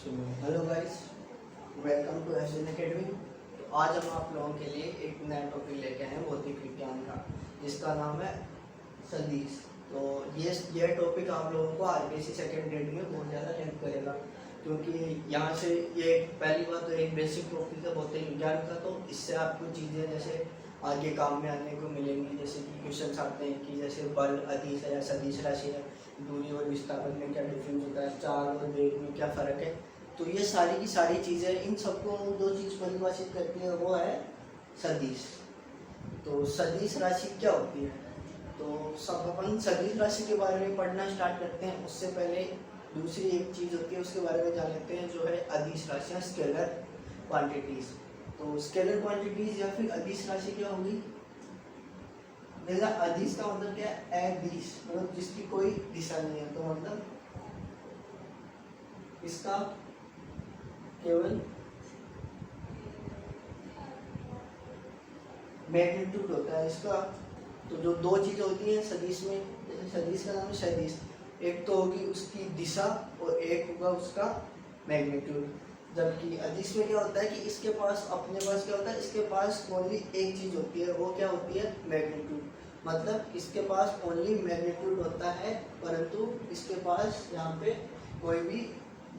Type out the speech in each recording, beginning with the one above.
Hello guys, welcome to SN academy. तो आज हम आप लोगों के लिए एक नया टॉपिक लेके आए हैं भौतिक विज्ञान का, जिसका नाम है सदिश। तो ये टॉपिक आप लोगों को आरबीएससी सेकेंड ग्रेड में बहुत ज़्यादा हेल्प करेगा, क्योंकि यहाँ से ये पहली बात तो एक बेसिक टॉपिक है भौतिक विज्ञान का। तो इससे आपको चीज़ें जैसे आगे काम में आने को मिलेंगी, जैसे कि क्वेश्चन आते हैं कि जैसे बल, अदिश है या सदिश राशि है, दूरी और विस्थापन में क्या डिफरेंस होता है, चाल और वेग में क्या फ़र्क है। तो ये सारी की सारी चीज़ें, इन सबको जो चीज़ परिभाषित करती है वो है सदिश। तो सदिश राशि क्या होती है, तो सब अपन सदिश राशि के बारे में पढ़ना स्टार्ट करते हैं। उससे पहले दूसरी एक चीज़ होती है, उसके बारे में जान लेते हैं, जो है अदिश राशियाँ, स्केलर क्वांटिटीज़। तो स्केलर क्वांटिटीज़ या फिर अदिश राशि क्या होगी? देखा, अदिश का मतलब क्या है? अदिश मतलब जिसकी कोई दिशा नहीं है। तो मतलब इसका केवल मैग्नीट्यूड होता है इसका। तो जो दो चीजें होती हैं सदिश में, जैसे सदिश का नाम है सदिश, एक तो होगी उसकी दिशा और एक होगा उसका मैग्नीट्यूड। जबकि अदिश में क्या होता है कि इसके पास, अपने पास क्या होता है, इसके पास ओनली एक चीज होती है, वो क्या होती है? मैग्नीट्यूड। मतलब इसके पास ओनली मैग्नीट्यूड होता है, परंतु इसके पास यहाँ पे कोई भी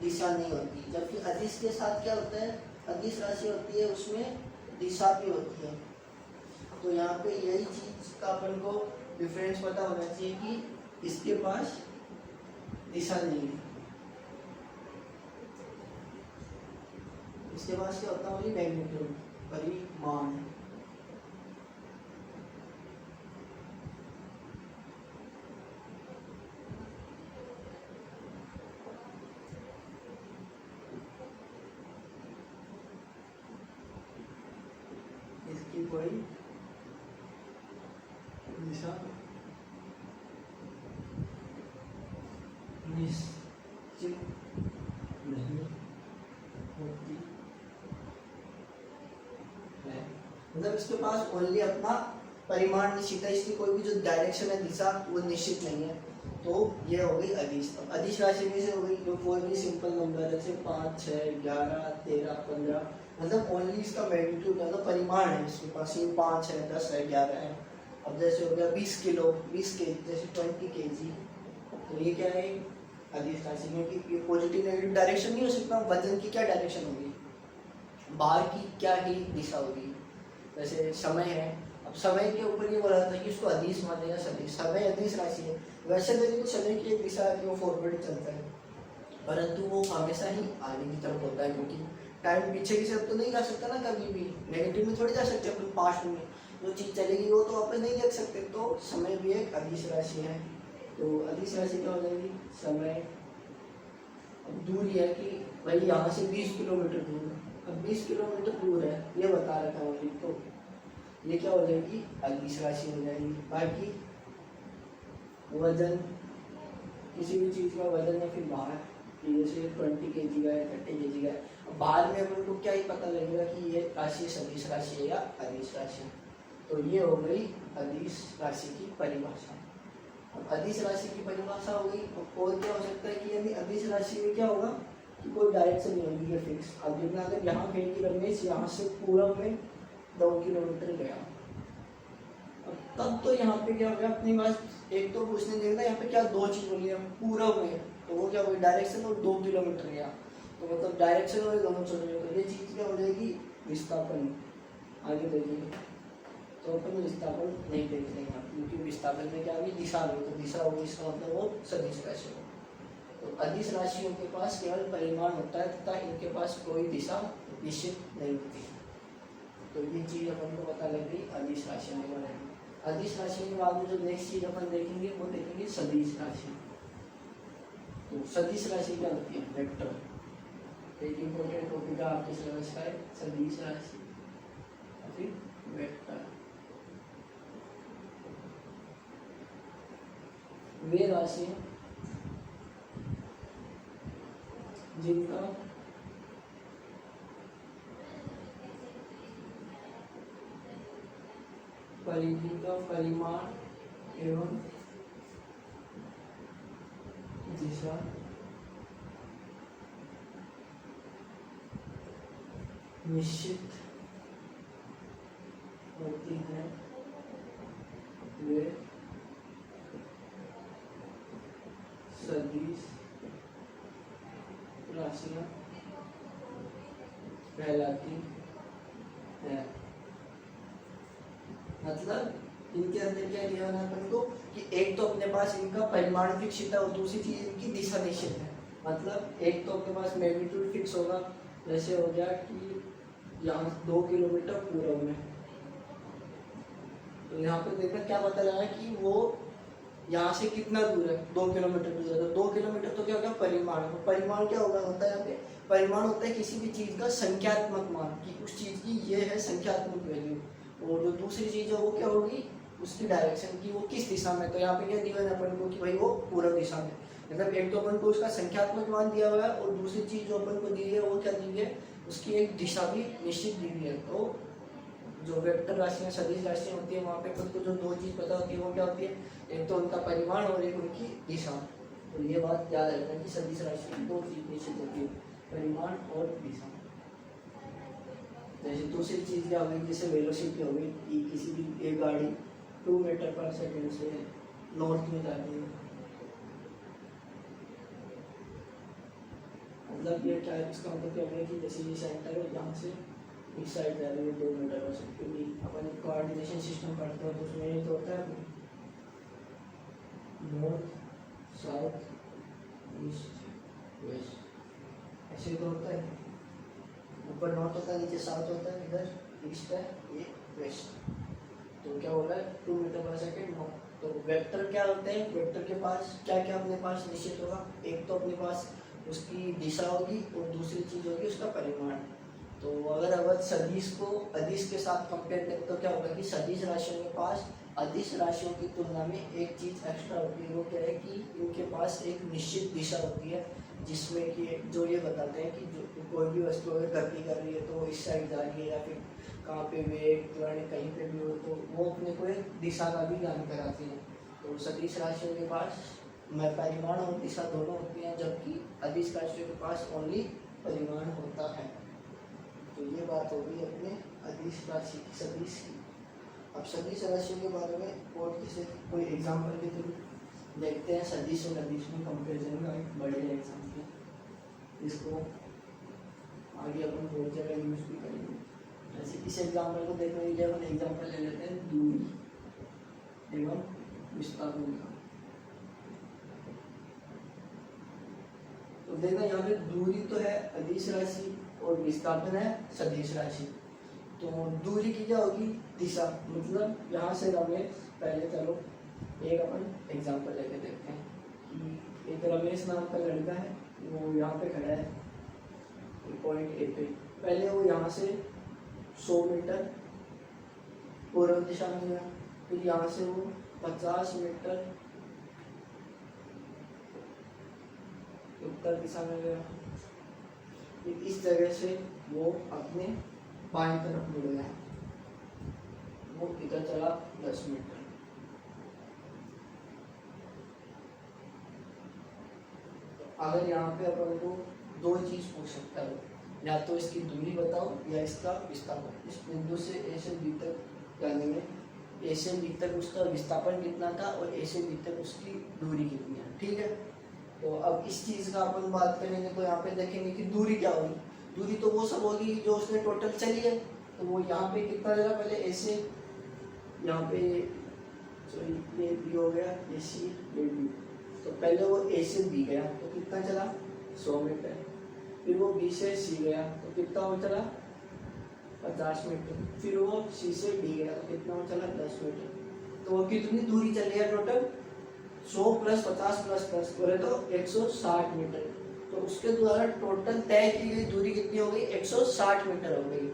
दिशा नहीं होती। जबकि अदिश के साथ क्या होता है, अदिश राशि होती है उसमें दिशा भी होती है। तो यहाँ पे यही चीज का अपन को डिफरेंस पता होना चाहिए कि इसके पास दिशा नहीं है, इसके पास क्या होता है? ओनली मैग्नीट्यूड, परिमाण। इसकी कोई दिशा निश्चित नहीं होती है। मतलब इसके पास ओनली अपना परिमाण निश्चित है, इसकी कोई भी जो डायरेक्शन है, दिशा, वो निश्चित नहीं है। तो ये हो गई अदिश। अब अदिश राशि में से हो गई जो कोई भी सिंपल नंबर, जैसे 5, 6, 11, 13, 15, मतलब ओनली इसका मैग्नीट्यूड है, तो परिमाण है इसके पास, ये 5 है, 10 है, 11 है। अब जैसे हो गया 20 किलो, 20 के, जैसे 20 kg, तो ये क्या है? अदिश राशि में कि पॉजिटिव नेगेटिव डायरेक्शन नहीं हो सकता। वजन की क्या डायरेक्शन होगी, बाहर की क्या ही दिशा होगी। जैसे समय है, अब समय के ऊपर ये बोला था कि उसको अदिश मानेगा सदिश। समय अदिश राशि है, वैसे तो समय की एक दिशा है कि वो फॉरवर्ड चलता है, परंतु वो हमेशा ही आगे की तरफ होता है, क्योंकि टाइम पीछे की तरफ तो नहीं जा सकता ना, कभी भी नेगेटिव में थोड़ी जा सकते अपन। पास्ट में जो चीज़ चलेगी वो तो वापस नहीं देख सकते। तो समय भी एक अदिश राशि है। तो अदिश राशि क्या हो जाएगी? समय। अब दूरी है कि भाई यहाँ से 20 किलोमीटर दूर है, अब 20 किलोमीटर दूर है ये बता रखा है मुझे, तो ये क्या हो जाएगी? अदिश राशि हो जाएगी। बाकी वजन, किसी भी चीज़ का वजन या फिर भार, कि जैसे 20 kg का है, 30 kg का है, अब भार में अपन को क्या ही पता लगेगा कि ये राशि सदिश राशि है या अदिश राशि है। तो ये हो गई अदिश राशि की परिभाषा। अब अदिश राशि की परिभाषा हो गई। और क्या हो सकता है कि यदि अदिश राशि में क्या होगा कि कोई डायरेक्शन नहीं होगी, ये फिक्स। अब जितना अगर यहाँ फेंकी रमेश यहाँ से पूरब में 2 किलोमीटर गया, तब तो यहाँ पे क्या हो गया अपनी पास, एक तो पूछने देगा यहाँ पे क्या दो चीज बोली है, पूरब में, तो वो क्या हुई? डायरेक्शन, और 2 किलोमीटर गया, तो मतलब डायरेक्शन और दोनों चल रहे, तो ये चीज क्या हो जाएगी? विस्थापन। आगे देखिए, तो अपन विस्थापन नहीं देख रहे हैं, क्योंकि विस्थापन में क्या होगी? दिशा में, तो दिशा होगी, इसका मतलब वो सदिश राशि हो। तो अदिश राशियों के पास केवल परिमाण होता है तथा इनके पास कोई दिशा निश्चित नहीं होती। तो ये चीज अपन को पता लग गई अदिश राशियों के बारे में। अदिश राशि के बाद में जो नेक्स्ट चीज अपन देखेंगे वो देखेंगे सदिश राशि। तो सदिश राशि क्या होती है? वेक्टर। एक इंपॉर्टेंट टॉपिक है आपके सिलेबस का है सदिश राशि, फिर वेक्टर। वे राशि जिनका परिधि का परिमाण एवं दिशा निश्चित होती है वे सदिश राशियां कहलाती है। मतलब इनके अंदर क्या दिया है अपन को कि एक तो अपने पास इनका परिमाण फिक्स है और दूसरी चीज इनकी दिशा निश्चित है। मतलब एक तो अपने पास मैग्नीट्यूड फिक्स होगा, जैसे हो गया कि यहाँ 2 किलोमीटर पूर्व में, तो यहाँ पे देखना क्या पता लगा कि वो यहाँ से कितना दूर है, 2 किलोमीटर दूर है। तो 2 किलोमीटर तो क्या होगा परिमाण, तो परिमाण क्या होगा होता है यहाँ पे, परिमाण होता है किसी भी चीज का संख्यात्मक मान, कि उस चीज की ये है संख्यात्मक वैल्यू, और जो दूसरी चीज है वो क्या होगी उसकी डायरेक्शन की, वो किस दिशा में। तो यहाँ पे क्या दिया है अपन को कि भाई वो पूर्व दिशा में। मतलब एक तो अपन को उसका संख्यात्मक मान दिया हुआ है और दूसरी चीज जो अपन को दी है वो क्या दी है, उसकी एक दिशा भी निश्चित दी हुई है। तो जो वेक्टर राशियां सदिश राशियां होती है वहाँ पे खुद को जो दो चीज पता होती है वो क्या होती है, एक तो उनका परिमाण और एक उनकी दिशा। तो ये बात याद रखना कि सदिश राशि में 2 चीज निश्चित होती है, परिमाण और दिशा। जैसे दूसरी चीज क्या होगी, जैसे वेलोसिटी होगी कि किसी भी एक गाड़ी 2 मीटर पर सेकेंड से नॉर्थ में जाती है, मतलब ये क्या है, इसका मतलब क्या है कि जैसे ये सेंटर है यहाँ से इस साइड जा रही है 2 मीटर पर सेकेंड, क्योंकि अपन कोऑर्डिनेशन सिस्टम पढ़ते हैं तो उसमें ये तो होता है नॉर्थ साउथ ईस्ट वेस्ट, ऐसे तो होता है, ऊपर नॉर्थ होता है नीचे साउथ होता है, इधर ईस्ट है ये वेस्ट। तो क्या हो रहा है 2 मीटर पर सेकेंड नॉर्थ। तो वेक्टर क्या होते हैं, वेक्टर के पास क्या क्या अपने पास निश्चित होगा, एक तो अपने पास उसकी दिशा होगी और दूसरी चीज होगी उसका परिमाण। तो अगर सदिश को अदिश के साथ कंपेयर करें तो क्या होगा कि सदिश राशियों के पास अदिश राशियों की तुलना में एक चीज एक्स्ट्रा होती है, वो क्या है कि इनके पास एक निश्चित दिशा होती है, जिसमें कि जो ये बताते हैं कि जो कोई भी वस्तु अगर गति कर रही है तो वो इस साइड जा रही है, या फिर कहाँ पे वेग त्वरण कहीं पे भी हो तो वो अपने को एक दिशा का भी ज्ञान कराती है। तो सदिश राशियों के पास परिमाण और दिशा दोनों होती हैं, जबकि अदिश राशियों के पास ओनली परिमाण होता है। तो ये बात होगी अपने अदिश राशि की सदिश की। अब सदिश राशियों के बारे में और जैसे कोई एग्जाम्पल के थ्रू देखते हैं सदिश और अदिश में कंपेरिजन का एक बढ़िया एग्जाम्पल, इसको आगे अपन बहुत जगह यूज भी करेंगे। जैसे इस एग्जाम्पल को देखने के लिए अपन एग्जाम्पल ले लेते हैं दूरी एवं विस्थापन का। तो देखना यहाँ पे दूरी तो है अदिश राशि और विस्थापन है सदिश राशि। तो दूरी की क्या होगी दिशा, मतलब यहाँ से रमेश, पहले चलो एक अपन एग्जांपल लेके देखते हैं कि एक रमेश नाम का लड़का है, वो यहाँ पे खड़ा है पॉइंट ए पे, पहले वो यहाँ से 100 मीटर पूर्व दिशा में गया, फिर यहाँ से वो 50 मीटर उत्तर दिशा में गया, फिर इस जगह से वो अपने बाएं तरफ मुड़ गया, वो इधर चला 10 मीटर। तो अगर यहाँ पे अपन को 2 चीज पूछ सकता है, या तो इसकी दूरी बताओ या इसका विस्थापन। इस बिंदु से ए से बी तक जाने में ए से बी तक उसका विस्थापन कितना था और ए से बी तक उसकी दूरी कितनी है, ठीक है। तो अब इस चीज का अपन बात करेंगे तो यहाँ पे देखेंगे कि दूरी क्या होगी। दूरी तो वो सब होगी जो उसने टोटल चली है, तो वो यहाँ पे कितना चला, पहले ऐसे यहाँ पे सॉरी ये बी हो गया, ये सी ये बी, तो पहले वो ए से बी गया तो कितना चला 100 मीटर, फिर वो बी से सी गया तो कितना वो चला 50 मीटर, फिर वो सी से डी गया तो कितना वो चला 10 मीटर। तो वो कितनी दूरी चली है टोटल 100 प्लस 50 प्लस बोले तो 160 मीटर। तो उसके द्वारा टोटल तय की गई दूरी कितनी हो गई 160 मीटर हो गई,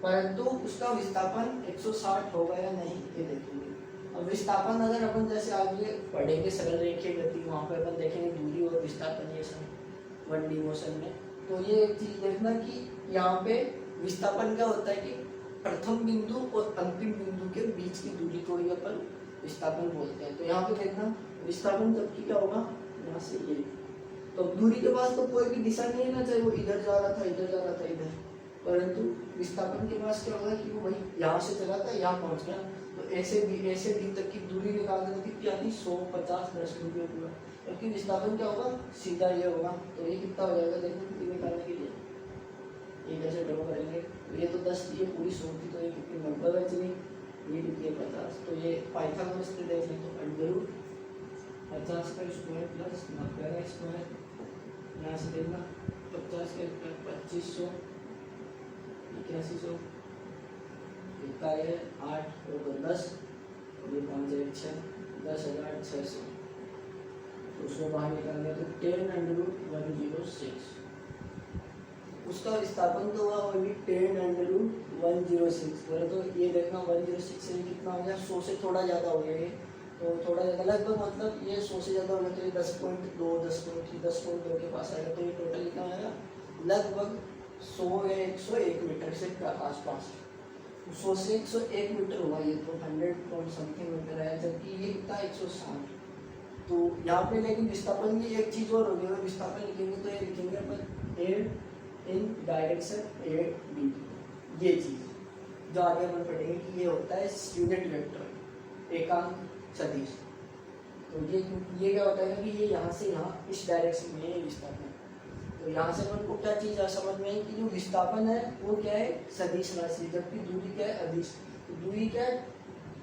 परंतु उसका विस्थापन 160 होगा या नहीं ये देखेंगे। अब विस्थापन अगर अपन जैसे आगे पढ़ेंगे सरल रेखीय गति, वहाँ पे अपन देखेंगे दूरी और विस्थापन ये सब 1D मोशन में। तो ये एक चीज देखना कि यहाँ पे विस्थापन क्या होता है कि प्रथम बिंदु और अंतिम बिंदु के बीच की दूरी को ही अपन विस्थापन बोलते हैं। तो यहाँ पे देखना विस्थापन जबकि क्या होगा यहाँ से ये, तो दूरी के पास तो कोई भी दिशा नहीं है ना, चाहे वो इधर जा रहा था इधर जा रहा था इधर, परंतु विस्थापन के पास क्या होगा कि वो भाई यहाँ से चला था यहाँ पहुँच गया, तो ऐसे डी तक की दूरी निकालने में कितनी आती 150 10 रुपये पूरा, जबकि विस्थापन क्या होगा सीधा ये होगा। तो ये कितना हो जाएगा देखो कितनी निकालने के लिए, ये कैसे ड्रॉ करेंगे, तो ये तो 10 थी, ये पूरी 100 थी, तो ये कितनी 90 बच गई, ये कितनी है 50। तो ये पाइथागोरस से देख लें तो अंडर 50 का स्क्वायर प्लस 90 का स्क्वायर, यहाँ से देखना 50 का स्क्वायर 2500, 8100, इतना है 8 और 10, और ये 5 1 6 10,600, तो उसको बाहर निकालने तो 10√106, उसका विस्थापन तो हुआ वो भी 10√106, बोले तो ये देखना 106 से कितना हो गया 100 से थोड़ा ज़्यादा हो गया ये, तो थोड़ा ज़्यादा लगभग मतलब ये 100 से ज़्यादा हो गया, तो ये 10.2 के पास आएगा, तो ये टोटल कितना आएगा लगभग 100 या 101 मीटर से आसपास, 100 से 101 मीटर हुआ ये, तो 100 पॉइंट समथिंग मीटर है, जबकि ये कितना 160। तो यहाँ पे लेकिन विस्थापन की एक चीज़ और होगी, अगर विस्थापन लिखेंगे तो ये लिखेंगे अपन air in direction A B, ये चीज़ जो आगे अपन पढ़ेंगे कि ये होता है यूनिट वेक्टर एकांक सदिश। तो ये क्या होता है कि ये यहाँ से यहाँ इस डायरेक्शन में है विस्थापन, तो यहाँ से अपन को क्या चीज़ समझ में आई कि जो विस्थापन है वो क्या है सदिश राशि, जबकि दूरी क्या है अदिश। तो दूरी क्या है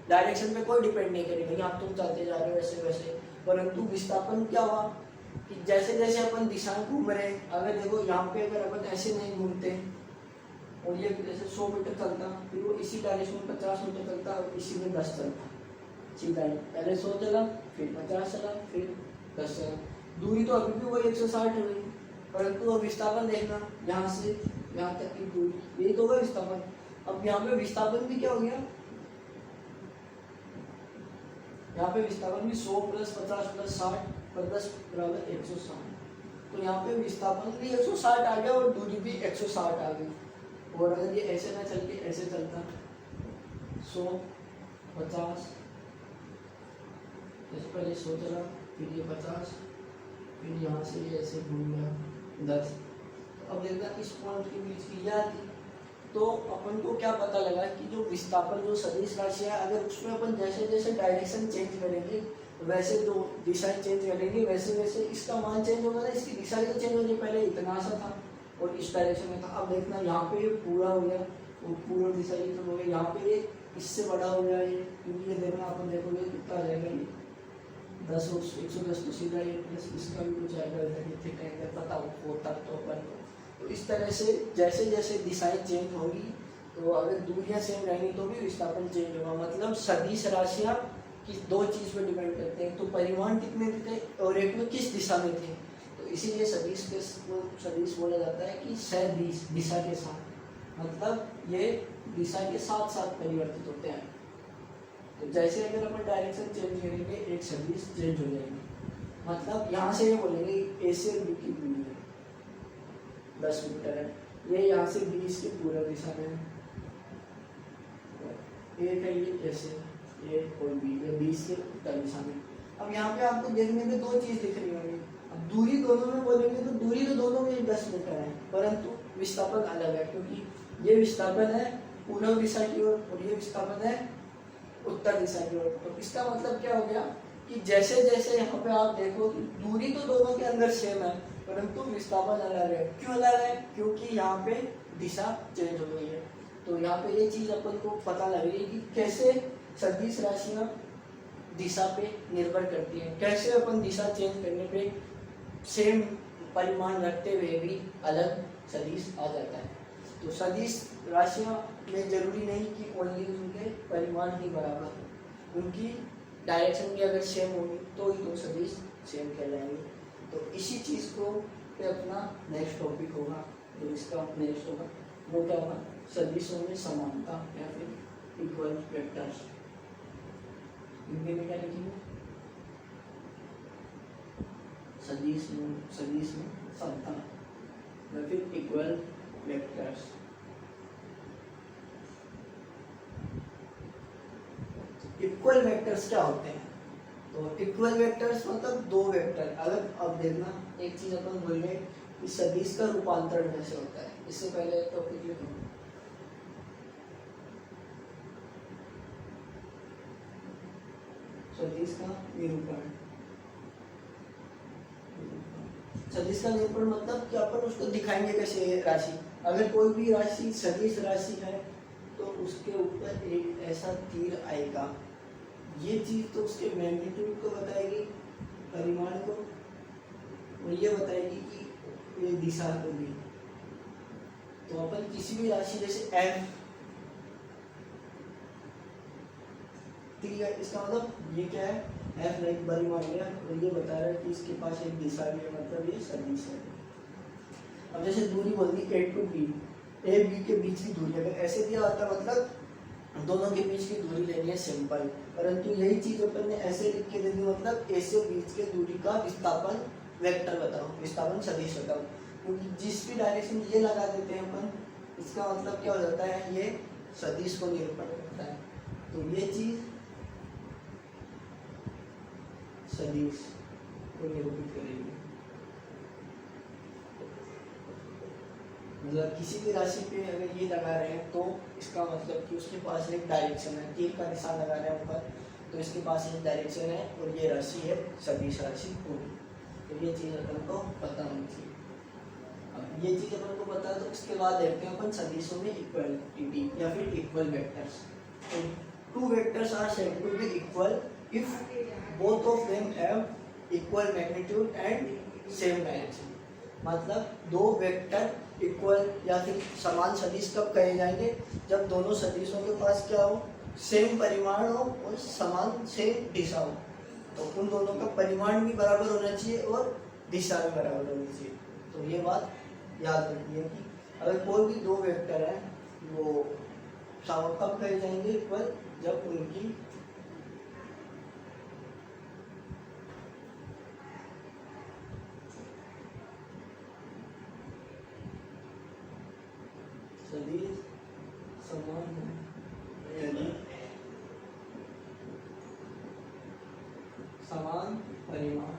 डायरेक्शन पे कोई डिपेंड नहीं करेगा, आप तुम चलते जा रहे हो वैसे वैसे, परंतु विस्थापन क्या हुआ कि जैसे जैसे अपन दिशाएं घूम रहे हैं, अगर देखो यहाँ पे अगर अपन ऐसे नहीं घूमते और ये जैसे 100 मीटर चलता, फिर वो इसी डायरेक्शन में 50 मीटर चलता और इसी में 10 चलता, सीधा ही पहले 100 चला फिर 50 चला फिर 10 चला, दूरी तो अभी भी वही 160 हो गई, परंतु अब विस्थापन देखना यहाँ से यहाँ तक की दूरी, यही तो होगा विस्थापन। अब यहाँ पे विस्थापन भी क्या हो गया, यहाँ पे विस्थापन भी 100 + 50 + 60 पर 10 = 160, तो यहाँ पे विस्थापन भी 160 आ गया और दूरी भी 160 आ गई। और अगर ये ऐसे ना चल के ऐसे चलता 100 50, जैसे पहले 100 चला फिर ये 50, फिर यहाँ से ये ऐसे घूम गया 10, तो अब देखना इस पॉइंट के बीच की यह थी। तो अपन को क्या पता लगा कि जो विस्थापन जो सदिश राशि है, अगर उसमें अपन जैसे जैसे डायरेक्शन चेंज करेंगे वैसे जो दिशाएं चेंज करेंगे वैसे वैसे इसका मान चेंज होगा ना, इसकी दिशा भी तो चेंज होगी, पहले इतना सा था और इस डायरेक्शन में था, अब देखना यहाँ पे ये पूरा हो गया और पूरा दिशा ये तो हो गया, यहाँ पे ये इससे बड़ा हो गया ये, क्योंकि ये देखना अपन देखोगे कितना रहेगा ये 10 और 110 तो सीधा ये प्लस इसका भी कुछ आएगा, पता होता तो अपन। तो इस तरह से जैसे जैसे दिशाएं चेंज होंगी, तो अगर दूरियां सेम रहेंगी तो भी विस्थापन चेंज होगा। मतलब सदिश राशियां किस दो चीज़ पर डिपेंड करते हैं, तो परिमाण कितने थे और एक में किस दिशा में थे, तो इसीलिए सदिश के सदिश बोला जाता है कि सदिश दिशा के साथ, मतलब ये दिशा के साथ साथ परिवर्तित होते हैं। तो जैसे अगर अपन डायरेक्शन चेंज करेंगे एक सदिश चेंज हो जाएगी, मतलब यहाँ से ये बोलेंगे ए से बी की दूरी है 10 मीटर है, ये यहाँ से 20 की पूर्व दिशा में है, एक है ये ऐसे ये और बी ये 20 के उत्तर दिशा में। अब यहाँ पे आपको देखने में दो चीज़ दिख रही होगी, अब दूरी दोनों में बोलेंगे तो दूरी तो दोनों में 10 मीटर है, परंतु विस्थापन अलग है, क्योंकि ये विस्थापन है पूर्व दिशा की ओर और ये विस्थापन है उत्तर दिशा की ओर। तो इसका मतलब क्या हो गया कि जैसे जैसे यहाँ पे आप देखो कि दूरी तो दोनों के अंदर सेम है, परंतु विस्थापन अलग है। क्यों अलग है? क्योंकि यहाँ पे दिशा चेंज हो गई है। तो यहाँ पे ये चीज़ अपन को पता लग रही है कि कैसे सदिश राशियाँ दिशा पे निर्भर करती हैं, कैसे अपन दिशा चेंज करने पे सेम परिमाण रखते हुए भी अलग सदिश आ जाता है। तो सदिश राशियाँ में जरूरी नहीं कि ओनली उनके परिमाण ही बराबर हो, उनकी डायरेक्शन भी अगर सेम होगी तो ही तो सदिश सेम कहलाएंगे। तो इसी चीज़ को पे अपना नेक्स्ट टॉपिक होगा, जो इसका नेक्स्ट होगा वो क्या होगा, सदिशों में समानता या फिर इक्वल वेक्टर्स। हिंदी में क्या लिखेंगे, सदिश में समता या फिर इक्वल वेक्टर्स। इक्वल वेक्टर्स क्या होते हैं? तो इक्वल वेक्टर्स मतलब दो वेक्टर अलग। अब देखना एक चीज अपन बोल रहे इस सदिश का रूपांतरण कैसे होता है। इससे पहले टॉपिक लिखो, सदिश का निरूपण। सदिश का निरूपण मतलब कि अपन उसको दिखाएंगे कैसे राशि। अगर कोई भी राशि सदिश राशि है तो उसके ऊपर एक ऐसा तीर आएगा, ये चीज तो उसके मैग्नीट्यूड को बताएगी, परिमाण को, और ये बताएगी कि ये दिशा को भी। तो अपन किसी भी राशि जैसे f, ठीक है, इसका मतलब ये क्या है, f एक परिमाण है और ये बता रहा है कि इसके पास एक दिशा भी है, मतलब ये सदिश है। अब जैसे दूरी बोल दी a to b, a b के बीच की दूरी, अगर ऐसे दिया होता मतलब दोनों के बीच की दूरी लेनी है सिंपल, परंतु यही चीज अपन ने ऐसे लिख के दे दी, मतलब a से बीच के दूरी का विस्थापन वेक्टर बताओ, विस्थापन सदिश बताओ। क्योंकि जिस भी डायरेक्शन ये लगा देते हैं अपन, इसका मतलब क्या हो जाता है, ये सदिश को निरूपण करता है। तो ये चीज सदिश को निरूपित करेगी। मतलब किसी भी राशि पे अगर ये लगा रहे हैं तो इसका मतलब कि उसके पास एक डायरेक्शन है, तीर का निशान लगा रहे हैं ऊपर, तो इसके पास एक डायरेक्शन है और ये राशि है सदिश राशि होगी। तो ये चीज अपन को पता होनी चाहिए। अब ये चीज अपन को पता है तो इसके बाद देखते हैं अपन सदिशों में इक्वलिटी या फिर इक्वल वेक्टर्स। तो two vectors are said to be equal if both of them have equal magnitude and same direction. मतलब दो वेक्टर इक्वल या फिर समान सदिश कब कहे जाएंगे, जब दोनों सदिशों के पास क्या हो, सेम परिमाण हो और समान सेम दिशा हो। तो उन दोनों का परिमाण भी बराबर होना चाहिए और दिशा भी बराबर होनी चाहिए। तो ये बात याद रखिए कि अगर कोई भी दो वेक्टर है वो कब कहे जाएंगे इक्वल, जब उनकी सदिश समान है, यानी समान परिमाण,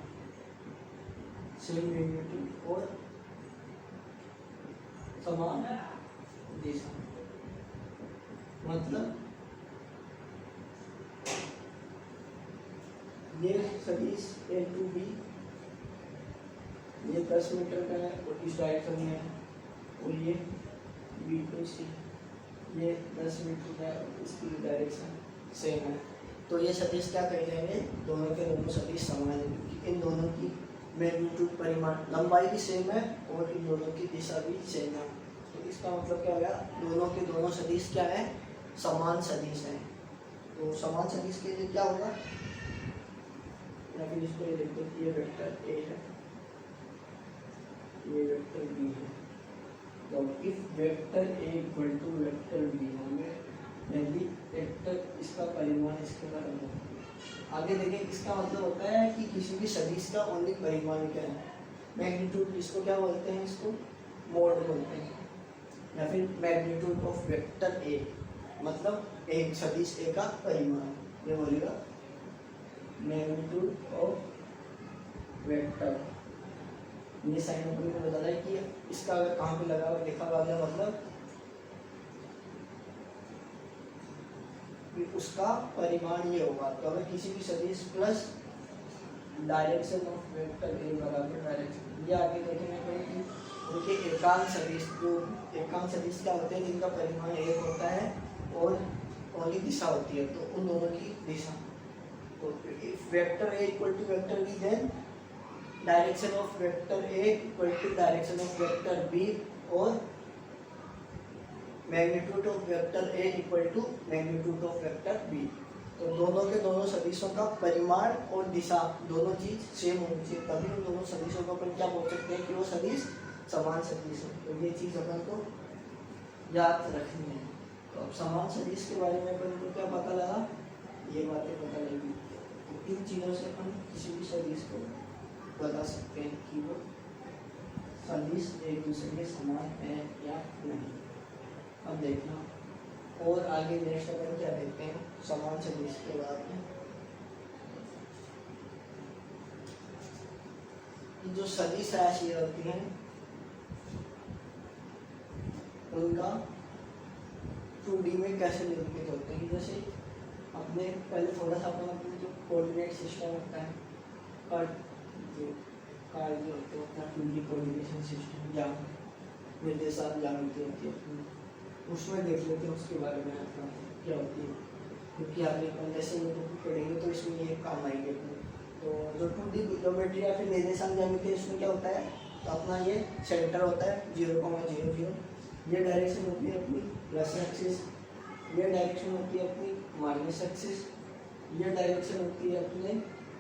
सेम मैग्नीट्यूड और समान दिशा। मतलब ये सदिश a to b, ये 10 मीटर का है और इस डायरेक्शन में है, और ये b to c, ये 10 मीटर का है और इसकी डायरेक्शन सेम है। तो ये सदिश क्या कहे जाएंगे, दोनों के दोनों सदिश समान है, क्योंकि इन दोनों की मैग्नीट्यूड परिमाण लंबाई भी सेम है और इन दोनों की दिशा भी सेम है। तो इसका मतलब क्या हो गया, दोनों के दोनों सदिश क्या है, समान सदिश है। तो समान सदिश के लिए क्या होगा, या फिर इसको ये लिख दो कि ये वेक्टर a है, ये वेक्टर b है। तो if vector a equal to vector b होंगे, यदि वेक्टर इसका परिमाण इसके बराबर है। आगे देखें, इसका मतलब होता है कि किसी भी सदिश का ओनली परिमाण क्या है, मैग्नीट्यूड। इसको क्या बोलते हैं, इसको मोड बोलते हैं, या फिर मैग्नीट्यूड ऑफ वेक्टर ए, मतलब एक सदिश ए का परिमाण। ये बोलेगा मैग्नीट्यूड ऑफ वेक्टर। ये साइन अपने को बता रहा है कि इसका अगर कहाँ पे लगा हुआ लिखा हुआ है, मतलब उसका परिमाण ये होगा। तो अगर किसी भी सदिश प्लस डायरेक्शन ऑफ वेक्टर ए बराबर डायरेक्शन, ये आगे देखेंगे कि उनके एकांक सदिश, जो एकांक सदिश क्या होते हैं, जिनका परिमाण एक होता है और ओनली दिशा होती है, तो उन दोनों की दिशा। तो if vector A equal to vector B, then direction of vector A equal to direction of vector B, और magnitude of vector A equal to magnitude of vector B. तो दोनों के दोनों सदिशों का परिमाण और दिशा दोनों चीज सेम होनी चाहिए, तभी उन दोनों सदिशों को अपन क्या बोल सकते हैं कि वो सदिश समान सदिश है। तो ये चीज अपन को याद रखनी है। तो अब समान सदिश के बारे में अपन को क्या पता लगा, ये बातें पता लगी। तो इन चीज़ों से अपन किसी भी सदिश को बता सकते हैं कि वो सदिश एक दूसरे के समान है या नहीं। अब देखना और आगे नेक्स्ट अपन क्या देखते हैं समान सदिश के बाद में, जो सदिश राशि होती हैं उनका 2D में कैसे निरूपित होते हैं। जैसे अपने पहले थोड़ा सा अपने जो कोऑर्डिनेट सिस्टम होता है कार्ड जो होते हैं अपना 2D कोऑर्डिनेशन सिस्टम या निर्देशांक ज्यामिति होती है अपनी, उसमें देख लेते हैं उसके बारे में अपना क्या होती है, क्योंकि आगे अपन जैसे पढ़ेंगे तो इसमें ये काम आएगी अपने। तो जो 2D ज्योमेट्री या फिर निर्देशांक ज्यामिति इसमें क्या होता है, तो अपना ये सेंटर होता है 0,00, ये डायरेक्शन होती है अपनी प्लस एक्सिस, ये डायरेक्शन होती है अपनी माइनस एक्सिस, ये डायरेक्शन होती है अपने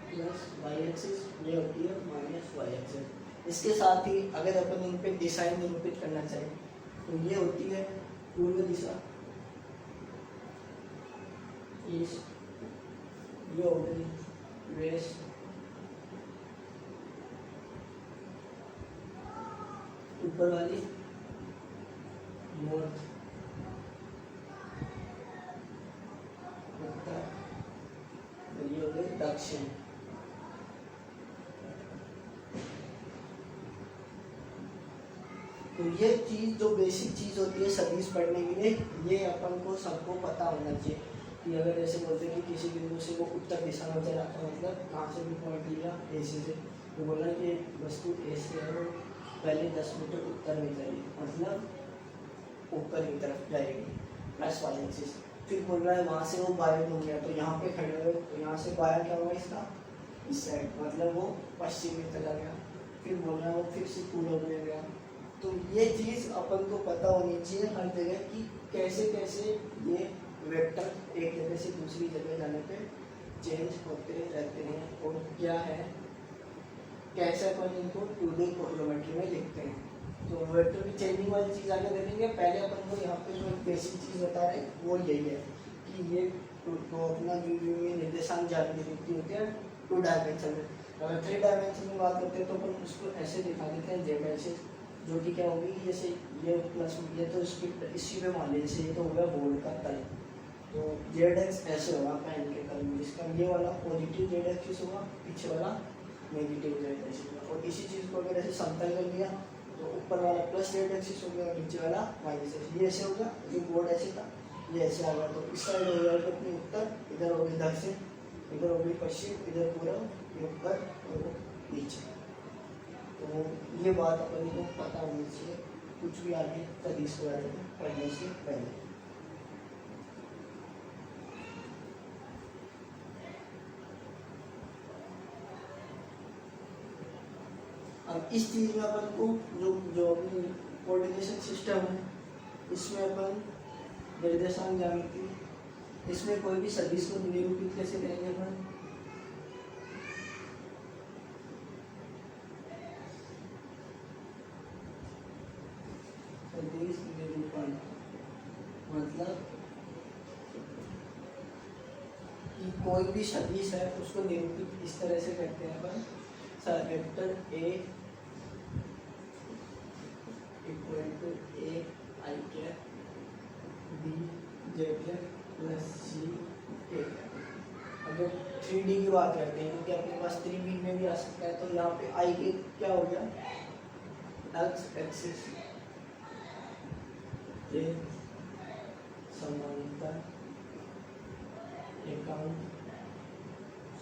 प्लस वाई एक्सिस, ये होती है माइनस वाई एक्सिस। इसके साथ ही अगर अपन इन पे दिशाएं निरूपित करना चाहें तो ये होती है पूर्व दिशा, ईस्ट, ये हो गई वेस्ट, ऊपर वाली नॉर्थ, उत्तर, और ये हो गई दक्षिण। तो ये चीज़ जो बेसिक चीज़ होती है सदिश पढ़ने के लिए, ये अपन को सबको पता होना चाहिए कि अगर ऐसे बोलते हैं कि किसी बिंदु से वो उत्तर दिशा में चला आता है, मतलब कहाँ से भी पॉइंट लिया ए से, तो बोलना कि वस्तु ए से है वो पहले 10 मीटर उत्तर में जाएगी, मतलब ऊपर की तरफ जाएगी प्लस वाई एक्सिस। फिर बोल रहा है वहाँ से वो बायन हो गया तो यहाँ पे खड़े हुए, तो यहाँ से बायन क्या हुआ इसका इस साइड, मतलब वो पश्चिम में चला गया। फिर बोल रहा है वो फिर से पूर्व में गया। तो ये चीज़ अपन को पता होनी चाहिए हर जगह कि कैसे कैसे ये वेक्टर एक जगह से दूसरी जगह जाने पे चेंज होते रहते हैं और क्या है कैसे अपन इनको 2D ज्योमेट्री में लिखते हैं। तो वेक्टर की चेंजिंग वाली चीज़ आगे देखेंगे। पहले अपन को यहाँ पे जो बेसिक चीज़ बता रहे हैं वो यही है कि ये तो अपना जो ये निर्देशांक ज्यामिति होती है 2 डायमेंशन में। अगर 3 डायमेंशन में बात करते हैं तो अपन उसको ऐसे दिखा देते हैं जेड एक्सिस, जो कि क्या होगी जैसे ये प्लस ये तो इसी में मान लीजिए जैसे ये तो हो गया बोर्ड का तल, तो जेड एक्स ऐसे होगा पेन के तल में, जिसका ये वाला पॉजिटिव जेड एक्सिस होगा, पीछे वाला नेगेटिव जेड एक्सिस होगा। और इसी चीज़ को अगर ऐसे समतल कर लिया तो ऊपर वाला प्लस जेड एक्सिस हो गया और नीचे वाला माइनस एक्सिस, ये ऐसे होगा, ये बोर्ड ऐसे था ये ऐसे आ गया। तो इस साइड हो गया तो अपनी उत्तर, इधर हो गई दक्षिण, इधर हो गई पश्चिम, इधर पूर्व, ये ऊपर और नीचे। तो ये बात अपन को पता होनी चाहिए कुछ भी आगे सदिश के बारे में पढ़ने से पहले। अब इस चीज में अपन को जो अपनी कोऑर्डिनेशन सिस्टम है इसमें अपन निर्देशांक ज्यामिति, इसमें कोई भी सदिश को निरूपित कैसे करेंगे अपन, सदिश निरूपण, मतलब कि कोई भी सदिश है उसको निरूपित इस तरह से करते हैं अपन, vector A equal to A I cap B Z cap plus C A cap. अगर 3D की बात करते हैं क्योंकि अपने पास 3D में भी आ सकता है, तो यहाँ पे आई के क्या हो गया एक्स एक्सिस ये समांतर एकांक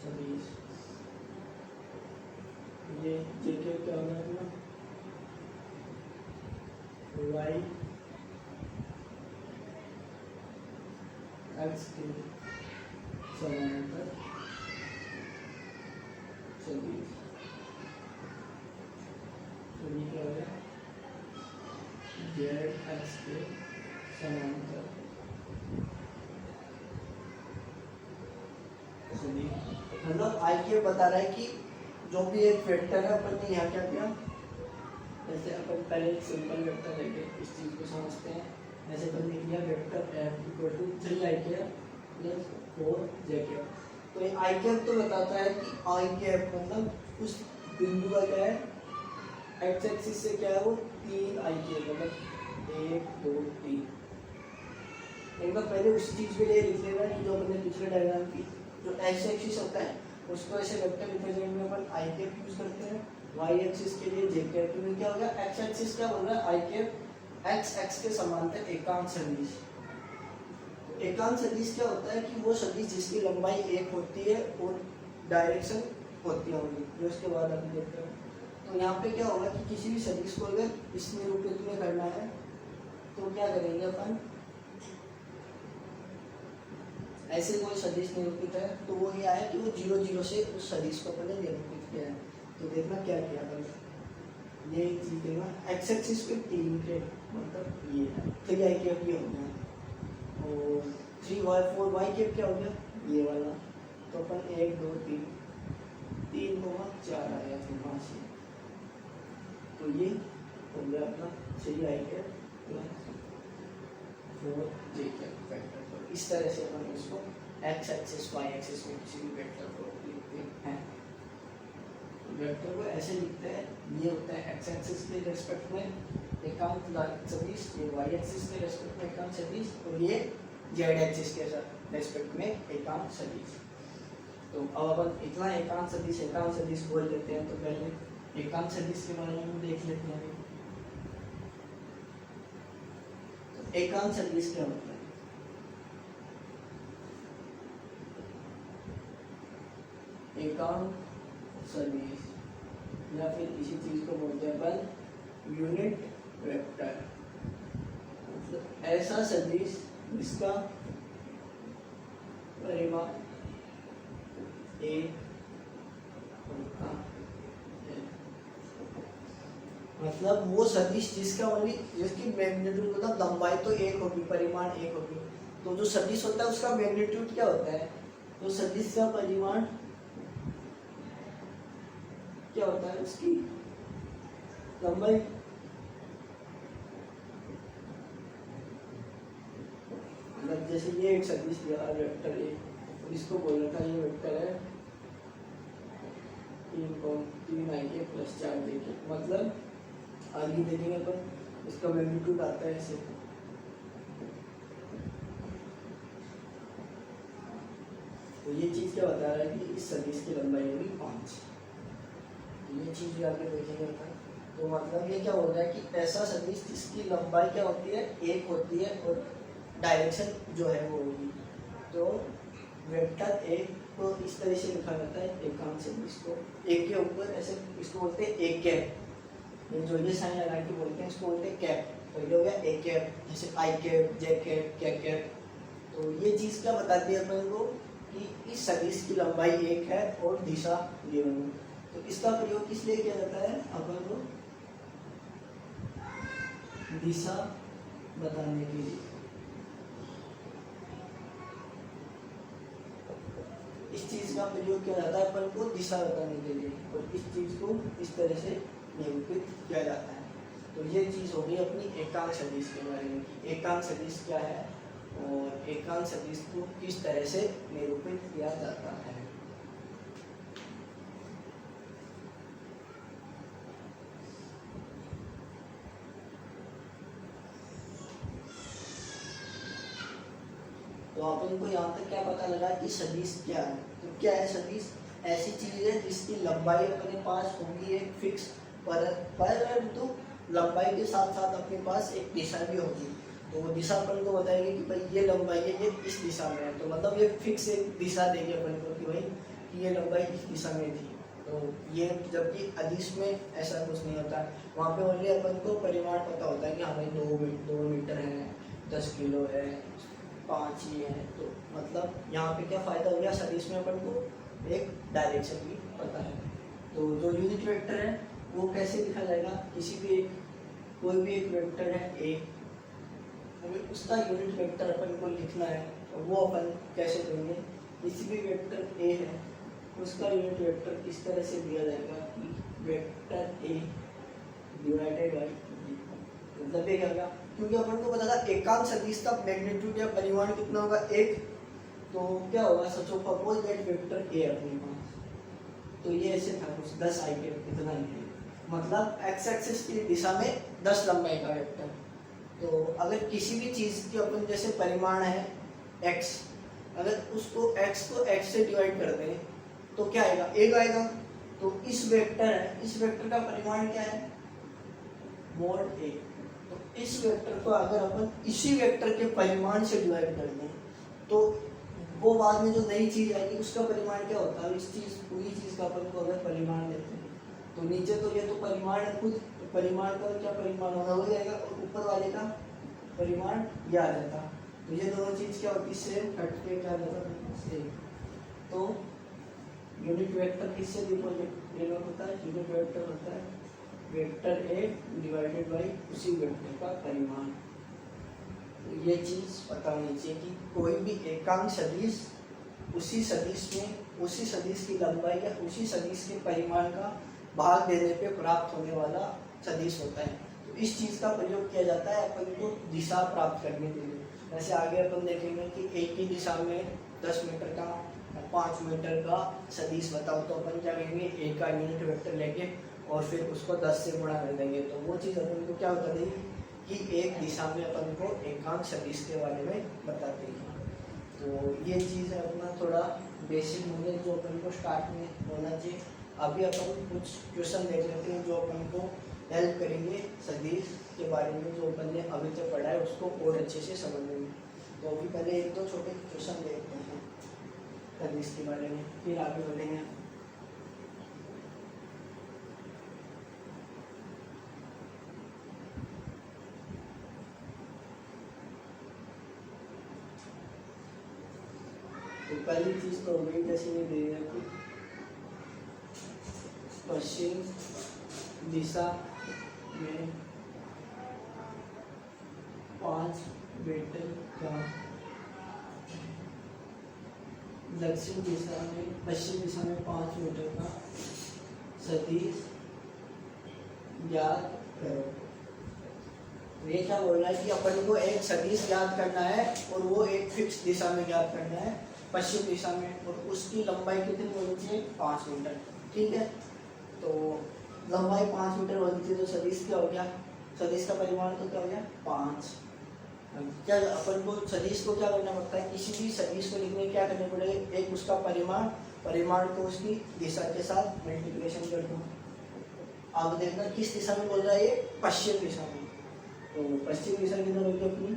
सदिश, ये जेके क्या होगा अपना वाई एक्स के समांतर सदिश, तो ये क्या होगा जेड एक्स के समांतर सदिश। मतलब आई के बता रहा है कि जो भी एक वेक्टर है अपन ने यहाँ क्या किया, जैसे अपन पहले एक सिंपल वेक्टर लेके इस चीज़ को समझते हैं। जैसे अपन ने किया वेक्टर एफ इक्वल टू 3 आई के प्लस 4 जे के। तो ये आई कैप तो बताता है कि आई कैप मतलब उस बिंदु का क्या है, एक्स एक्सिस से क्या है वो 3 आई के, मतलब 1 2 3। एक बार पहले उस चीज़ के लिए लिख लेगा कि जो अपने पिछले डायग्राम की जो एक्स एक्सिस होता है उसको ऐसे वेक्टर रिप्रेजेंट में अपन आई कैप यूज करते हैं। वाई एक्सिस के लिए जे कैप में क्या होगा, एक्स एक्सिस क्या बोल रहा है आई कैप एक्स एक्स के समांतर एकांक सदिश। एकांक सदिश क्या होता है कि वो सदिश जिसकी लंबाई एक होती है और डायरेक्शन होती होगी, जो उसके बाद अभी देखते हैं। तो यहाँ पे क्या होगा कि किसी भी सदिश को अगर इस निरूपित में करना है तो क्या करेंगे अपन, ऐसे कोई सदिश निरूपित है तो वो ये आया कि वो 0 0 से उस सदिश को अपने निरूपित किया है। तो देखना क्या किया अपन, ये चीज देखना, एक्स एक्सिस पे 3 के मतलब ये है 3i के ये हो गया, और 3y 4y के क्या हो गया ये वाला। तो अपन 1 2 3 3 4 आया फिर 5, तो ये हो गया अपना 3i के प्लस 4j के वेक्टर। तो इस तरह से अपन इसको x एक्सिस y एक्सिस में किसी भी वेक्टर को लिखते हैं। वेक्टर को ऐसे लिखते हैं, ये होता है x एक्सिस के रिस्पेक्ट में एकांक सदिश, ये y एक्सिस के रिस्पेक्ट में एकांक सदिश, और ये z एक्सिस के रिस्पेक्ट में एकांक सदिश। तो अब अपन इतना एकांक सदिश बोल लेते हैं, तो पहले एकांक सदिश के बारे में देख लेते हैं। तो एकांक सदिश क्या होता है? एकांक सदिश या फिर इसी चीज को बोलते हैं अपन यूनिट वेक्टर। मतलब ऐसा सदिश जिसका परिमाण एक होता है, मतलब वो सदिश जिसका जिसकी मैग्नीट्यूड मतलब लंबाई तो एक होगी, परिमाण एक होगी। तो जो सदिश होता है उसका मैग्नीट्यूड क्या होता है? तो सदिश का परिमाण क्या होता है? उसकी लंबाई। मतलब जैसे ये एक सदिश दिया वेक्टर ए, इसको बोल रखा ये वेक्टर है 3 के प्लस 4 देखे, मतलब आगे देखेंगे अपन इसका मैग्नीट्यूड आता है ऐसे। तो ये चीज क्या बता रहा है कि इस सदिश की लंबाई होगी 5। ये चीज भी आगे देखेंगे अपन। तो मतलब ये क्या हो रहा है कि ऐसा सदिश जिसकी लंबाई क्या होती है? एक होती है और डायरेक्शन जो है वो होगी। तो वेक्टर एक को इस तरह से लिखा जाता है एकांक सदिश को, एक के ऊपर ऐसे इसको बोलते हैं एक कैप। ये जो ये साइन लगा के बोलते हैं इसको बोलते हैं कैप। तो ये हो गया एक कैप, जैसे आई कैप, जे कैप, क्या कैप। तो ये चीज क्या बताती है अपन को कि इस सदिश की लंबाई एक है और दिशा गिवन है। तो इसका प्रयोग किस लिए किया जाता है? अपन को दिशा बताने के लिए। इस चीज का प्रयोग किया जाता है अपन को दिशा बताने के लिए, और इस चीज को इस तरह से निरूपित किया जाता है। तो ये चीज होगी अपनी एकांक सदिश के बारे में, एकांक सदिश क्या है और एकांक सदिश को किस तरह से निरूपित किया जाता है। तो अपन को यहाँ तक क्या पता लगा कि सदिश क्या है। तो क्या है सदिश? ऐसी चीज है जिसकी लंबाई अपने पास होगी एक फिक्स, परंतु लंबाई के साथ साथ अपने पास एक दिशा भी होगी। तो वो दिशा अपन को बताएगी कि भाई ये लंबाई है, ये इस दिशा में है। तो मतलब ये फिक्स एक दिशा देगी अपन को कि भाई कि ये लंबाई इस दिशा में थी। तो ये जबकि अदिश में ऐसा कुछ नहीं होता, वहाँ पे ओनली अपन को परिमाण पता होता है कि हाँ भाई 2 मीटर है, 10 किलो है, 5 ही है। तो मतलब यहाँ पे क्या फायदा हो गया? सदिश में अपन को एक डायरेक्शन भी पता है। तो जो यूनिट वेक्टर है वो कैसे लिखा जाएगा? किसी भी एक कोई भी एक वेक्टर है ए, अगर उसका यूनिट वेक्टर अपन को लिखना है तो वो अपन कैसे देंगे? किसी भी वेक्टर ए है उसका यूनिट वेक्टर इस तरह से दिया जाएगा कि वेक्टर ए डिवाइडेड बाई, मतलब ये क्या होगा? क्योंकि अपन को पता था एकांक सदिश का मैग्नीट्यूड या परिमाण कितना होगा? 1। तो क्या होगा? सपोज दैट वेक्टर ए अपने पास, तो ये ऐसे था कुछ 10 आई के इतना ही, मतलब एक्स एक्सिस की दिशा में 10 लंबाई का वेक्टर। तो अगर किसी भी चीज की अपन जैसे परिमाण है x, अगर उसको x को x से डिवाइड कर दें तो क्या आएगा? 1 आएगा। तो इस वेक्टर है, इस वेक्टर का परिमाण क्या है? Mode a। तो इस वेक्टर को अगर अपन इसी वेक्टर के परिमाण से डिवाइड कर दें तो वो बाद में जो नई चीज आएगी उसका परिमाण क्या होता है, इस चीज पूरी चीज का अपन को अगर परिमाण देते हैं तो नीचे तो ये तो परिमाण है खुद, परिमाण का क्या परिमाण हो जाएगा और ऊपर वाले का परिमाण यह आ जाता। तो ये दोनों चीज क्या होती है, सेम हट के क्या जाता सेम। तो यूनिट वेक्टर किससे डिनोट होता है, यूनिट वेक्टर होता है वेक्टर ए डिवाइडेड बाई उसी वेक्टर का परिमाण। तो ये चीज पता होनी चाहिए कि कोई भी एकांक सदिश उसी सदिश में उसी सदिश की लंबाई या उसी सदिश के परिमाण का भाग देने पे प्राप्त होने वाला सदिश होता है। तो इस चीज का प्रयोग किया जाता है अपन को दिशा प्राप्त करने के लिए। जैसे आगे अपन देखेंगे कि एक ही दिशा में 10 मीटर का 5 मीटर का सदिश बताओ तो अपन क्या करेंगे, एक का यूनिट वेक्टर लेके और फिर उसको 10 से गुणा कर देंगे। तो वो चीज़ अपन को क्या बता देगी कि एक दिशा में अपन को एकांक सदिश के बारे में बताते हैं। तो ये चीज़ है अपना थोड़ा बेसिक नॉलेज जो अपन को स्टार्ट में होना चाहिए। अभी अपन कुछ क्वेश्चन देख लेते हैं जो अपन को हेल्प करेंगे सदिश के बारे में, जो अपन ने अभी तक पढ़ा है उसको और अच्छे से समझने में। तो अभी पहले एक दो छोटे क्वेश्चन देखते हैं सदिश के बारे में, फिर आगे बढ़ेंगे। तो पहली चीज तो वही कैसे नहीं दे रहा कि पश्चिम दिशा में 5 मीटर का, दक्षिण दिशा में पश्चिम दिशा में 5 मीटर का सदिश ज्ञात करो। ये क्या बोल रहा है कि अपन को एक सदिश ज्ञात करना है और वो एक फिक्स दिशा में ज्ञात करना है, पश्चिम दिशा में, और उसकी लंबाई कितनी होनी चाहिए, 5 मीटर। ठीक है, तो लंबाई 5 मीटर होनी चाहिए। तो सदिश क्या हो गया, सदिश का परिमाण तो क्या हो गया 5। क्या अपन को सदिश को क्या करना पड़ता है, किसी भी सदिश को लिखने क्या करना पड़ेगा, एक उसका परिमाण को उसकी दिशा के साथ मल्टीप्लिकेशन कर दो। अब देखना किस दिशा में बोल रहा है, ये पश्चिम दिशा में। तो पश्चिम दिशा किधर होगी अपनी,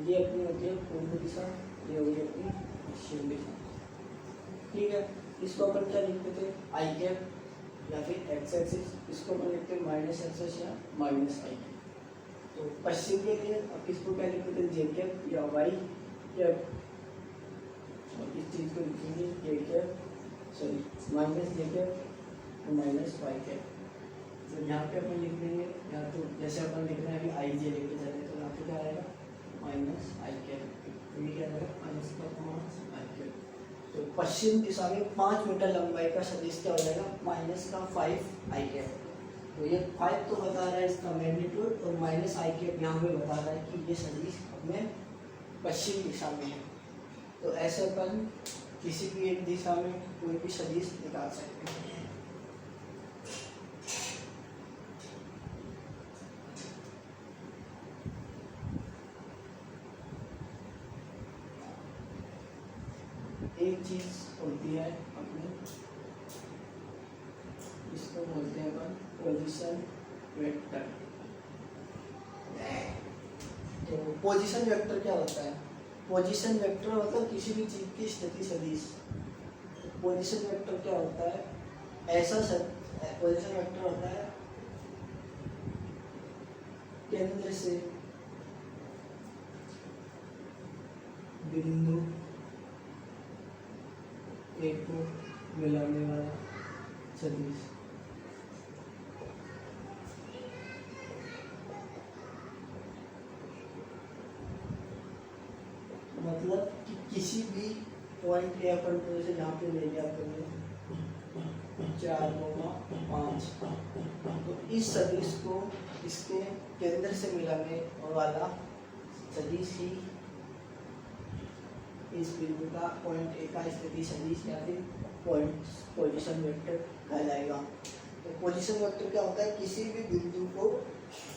ये अपनी होती है पूर्व दिशा, ये होगी अपनी पश्चिम दिशा। ठीक है, इसको अपन क्या लिखते थे, आई कैप या फिर एक्स एक्सिस, इसको अपन लिखते हैं माइनस एक्सिस या माइनस आई कैप। तो पश्चिम के लिए अब इसको क्या लिखते थे, जे कैप या वाई कैप, और इस चीज को लिखेंगे जे कैप सॉरी माइनस जे कैप और माइनस वाई कैप। तो यहाँ पे अपन लिख देंगे, या तो जैसे अपन लिख रहे हैं अभी आई जे लेके जा रहे हैं, तो यहाँ पे क्या आएगा माइनस आई कैप, तो ये क्या आएगा माइनस का 5 आई कैप। तो पश्चिम दिशा में 5 मीटर लंबाई का सदिश क्या हो जाएगा, माइनस का 5 आई कैप। तो ये 5 तो बता रहा है इसका मैग्नीट्यूड, और माइनस आई कैप यहाँ पे बता रहा है कि ये सदिश हमें पश्चिम दिशा में है। तो ऐसे अपन किसी भी एक दिशा में कोई भी सदिश निकाल सकते हैं। एक चीज होती है अपने, इसको बोलते हैं अपन पोजीशन वेक्टर। तो पोजीशन वेक्टर क्या होता है, पोजीशन वेक्टर मतलब किसी भी चीज की स्थिति सदिश। पोजीशन वेक्टर क्या होता है, ऐसा पोजीशन वेक्टर होता है केंद्र से बिंदु एक को मिलाने वाला सदिश। मतलब कि किसी भी पॉइंट ए अपन को जैसे जहाँ पे ले गया अपन 4,5, तो इस सदिश को इसके केंद्र से मिलाने वाला सदिश ही इस बिंदु का पॉइंट ए का स्थिति सदिश या फिर पॉइंट पोजीशन वेक्टर कहलाएगा। तो पोजीशन वेक्टर क्या होता है, किसी भी बिंदु को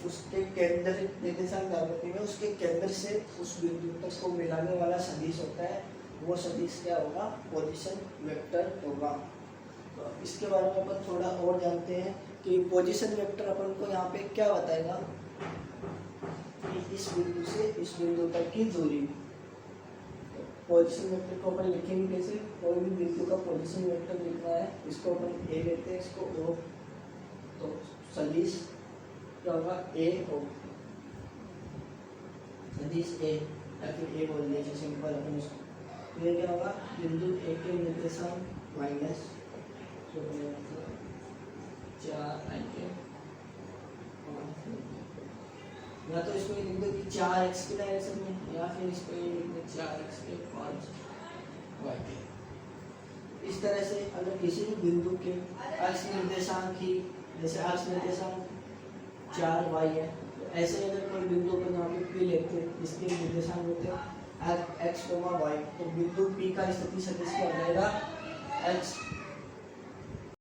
उसके केंद्र निर्देशांक ज्यामिति में उसके केंद्र से उस बिंदु तक को मिलाने वाला सदिश होता है, वो सदिश क्या होगा, पोजीशन वेक्टर होगा। तो इसके बारे में अपन थोड़ा और जानते हैं कि पोजीशन वेक्टर अपन को यहाँ पे क्या बताएगा कि इस बिंदु से इस बिंदु तक की दूरी। पोजीशन वेक्टर को अपन लिखेंगे कैसे, कोई भी बिंदु का पोजीशन वेक्टर लिखना है, इसको अपन ए लेते हैं, इसको ओ, तो सदिश क्या होगा ए ओ, सदिश ए या फिर ए बोल दीजिए सिंपल अपन इसको। ये क्या होगा, बिंदु ए के निर्देशांक माइनस 4 i या तो इसको लिख दो कि 4x के डायरेक्शन में, या फिर इसको ये लिख दो 4x के 5y के। इस तरह से अगर किसी भी बिंदु के अक्ष निर्देशांक ही, जैसे अक्ष निर्देशांक 4y है, तो ऐसे अगर कोई बिंदु को यहाँ पे P लेते हैं, इसके निर्देशांक होते हैं x, y, तो बिंदु P का स्थिति सदिश क्या हो जाएगा, x